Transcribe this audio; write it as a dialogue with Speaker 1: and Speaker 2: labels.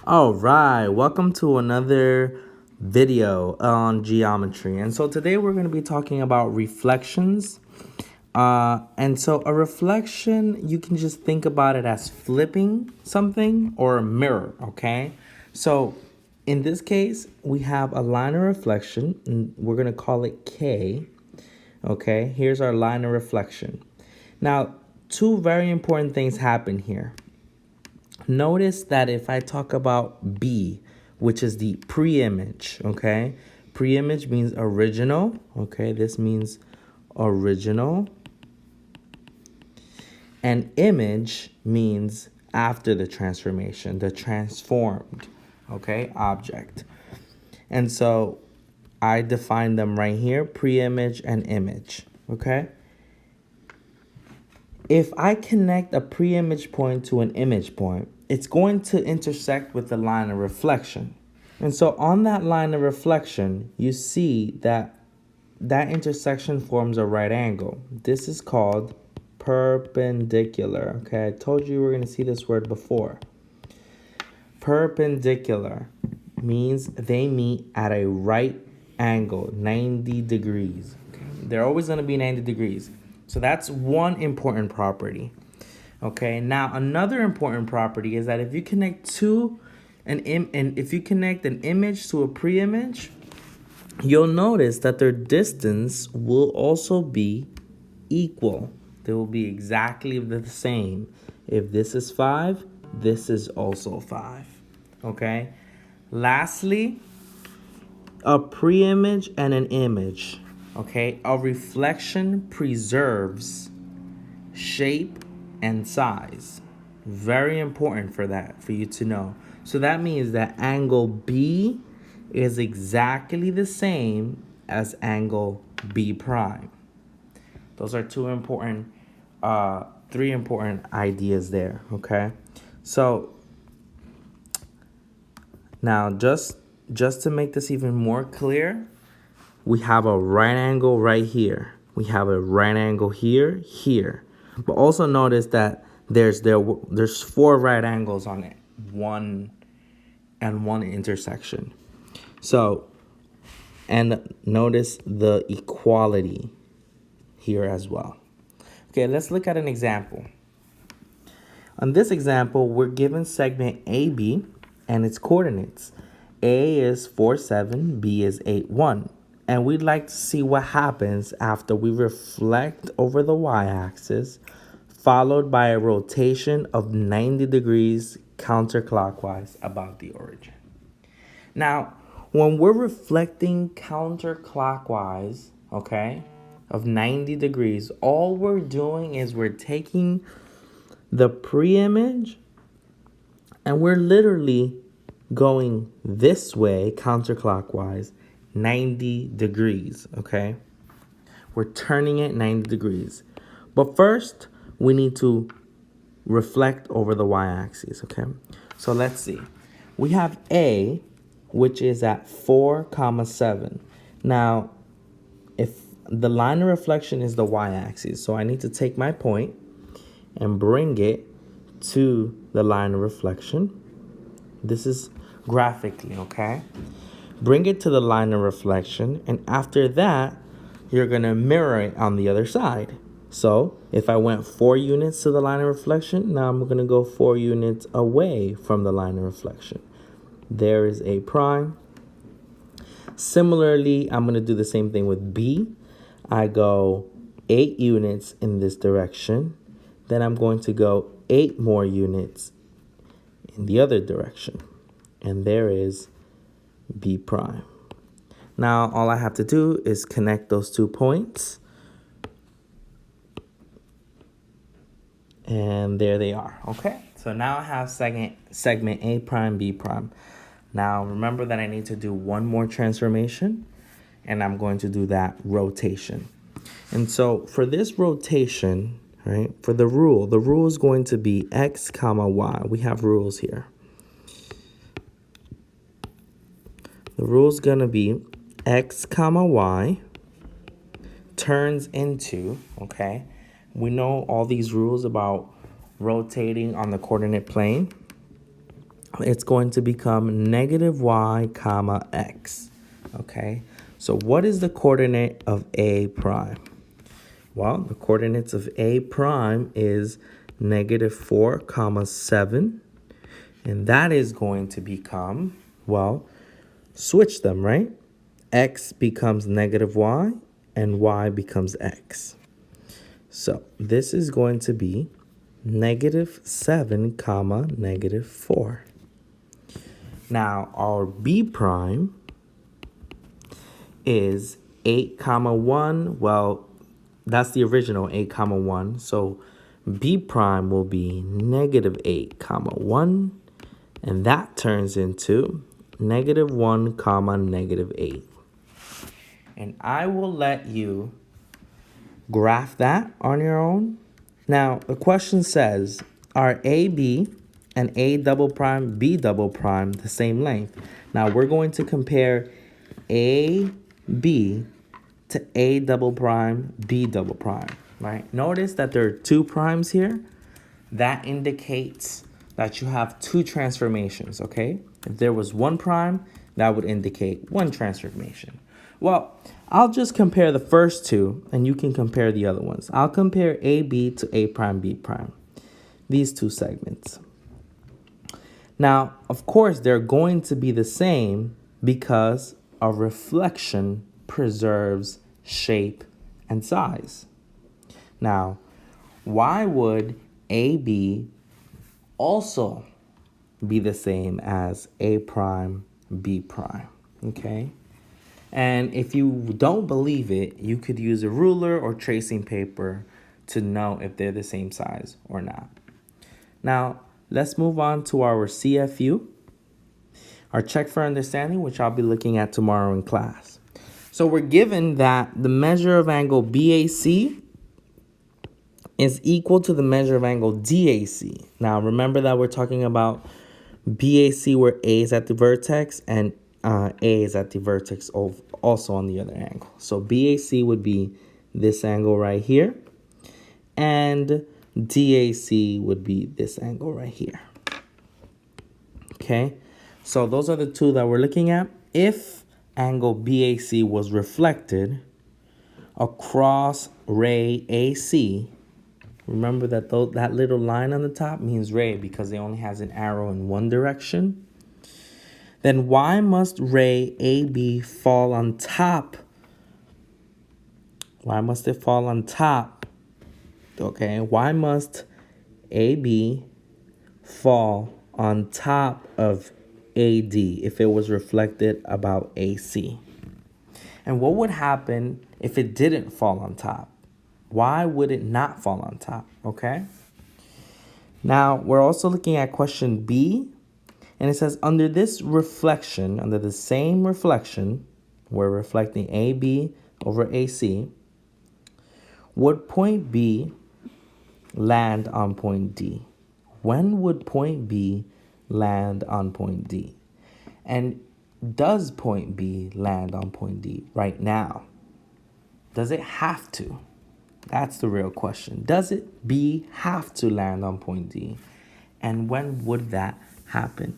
Speaker 1: All right, welcome to another video on geometry. And so today we're going to be talking about reflections. And so a reflection, you can just think about it as flipping something or a mirror, okay? So in this case, we have a line of reflection, and we're going to call it K, okay? Here's our line of reflection. Now, two very important things happen here. Notice that if I talk about B, which is the pre-image, okay? Pre-image means original, okay? This means original. And image means after the transformation, the transformed, okay, object. And so I define them right here, pre-image and image, okay? If I connect a pre-image point to an image point, it's going to intersect with the line of reflection. And so on that line of reflection, you see that that intersection forms a right angle. This is called perpendicular. Okay, I told you we were going to see this word before. Perpendicular means they meet at a right angle, 90 degrees. Okay? They're always going to be 90 degrees. So that's one important property. Okay, now another important property is that if you connect if you connect an image to a pre-image, you'll notice that their distance will also be equal. They will be exactly the same. If this is 5, this is also 5. Okay? Lastly, a pre-image and an image. Okay? A reflection preserves shape and size. Very important for you to know. So that means that angle B is exactly the same as angle B prime. Those are three important ideas there, okay? So now just to make this even more clear, we have a right angle right here. We have a right angle here, here. But also notice that there's 4 right angles on it, one intersection. So, and notice the equality here as well. Okay, let's look at an example. On this example, we're given segment AB and its coordinates. A is 4, 7, B is 8, 1. And we'd like to see what happens after we reflect over the y-axis, followed by a rotation of 90 degrees counterclockwise about the origin. Now, when we're reflecting counterclockwise, okay, of 90 degrees, all we're doing is we're taking the pre-image and we're literally going this way counterclockwise 90 degrees, okay? We're turning it 90 degrees. But first, we need to reflect over the y-axis, okay? So let's see. We have A, which is at 4, 7. Now, if the line of reflection is the y-axis, so I need to take my point and bring it to the line of reflection. This is graphically, okay? Bring it to the line of reflection, and after that, you're going to mirror it on the other side. So if I went 4 units to the line of reflection, now I'm going to go 4 units away from the line of reflection. There is A prime. Similarly, I'm going to do the same thing with B. I go 8 units in this direction. Then I'm going to go 8 more units in the other direction. And there is B prime. Now, all I have to do is connect those 2 points. And there they are, okay? So now I have segment A prime, B prime. Now, remember that I need to do one more transformation, and I'm going to do that rotation. And so for this rotation, right, for the rule is going to be x comma y. We have rules here. The rule is going to be x comma y turns into, okay, we know all these rules about rotating on the coordinate plane. it's going to become negative y comma x. Okay, so what is the coordinate of A prime? Well, the coordinates of A prime is negative 4 comma 7. And that is going to become, well, switch them, right? X becomes negative y and y becomes x. So this is going to be negative 7 comma negative 4. Now our B prime is 8 comma 1. Well, that's the original 8 comma 1. So B prime will be negative 8 comma 1. And that turns into negative 1 comma negative 8. And I will let you graph that on your own. Now, the question says, are AB and A double prime, B double prime the same length? Now, we're going to compare AB to A double prime, B double prime, right? Notice that there are two primes here. That indicates that you have two transformations, okay? If there was one prime, that would indicate one transformation. Well, I'll just compare the first two, and you can compare the other ones. I'll compare AB to A prime, B prime, these two segments. Now, of course, they're going to be the same because a reflection preserves shape and size. Now, why would AB also be the same as A prime, B prime, okay? And if you don't believe it, you could use a ruler or tracing paper to know if they're the same size or not. Now, let's move on to our CFU, our check for understanding, which I'll be looking at tomorrow in class. So we're given that the measure of angle BAC is equal to the measure of angle DAC. Now, remember that we're talking about BAC where A is at the vertex and A is at the vertex of also on the other angle. So BAC would be this angle right here, and DAC would be this angle right here. Okay, so those are the two that we're looking at. If angle BAC was reflected across ray AC, remember that that little line on the top means ray because it only has an arrow in one direction. Then why must ray AB fall on top? Why must it fall on top? Okay, why must AB fall on top of AD if it was reflected about AC? And what would happen if it didn't fall on top? Why would it not fall on top? Okay. Now, we're also looking at question B. And it says, under this reflection, under the same reflection, we're reflecting AB over AC, would point B land on point D? When would point B land on point D? And does point B land on point D right now? Does it have to? That's the real question. Does it B have to land on point D? And when would that happen?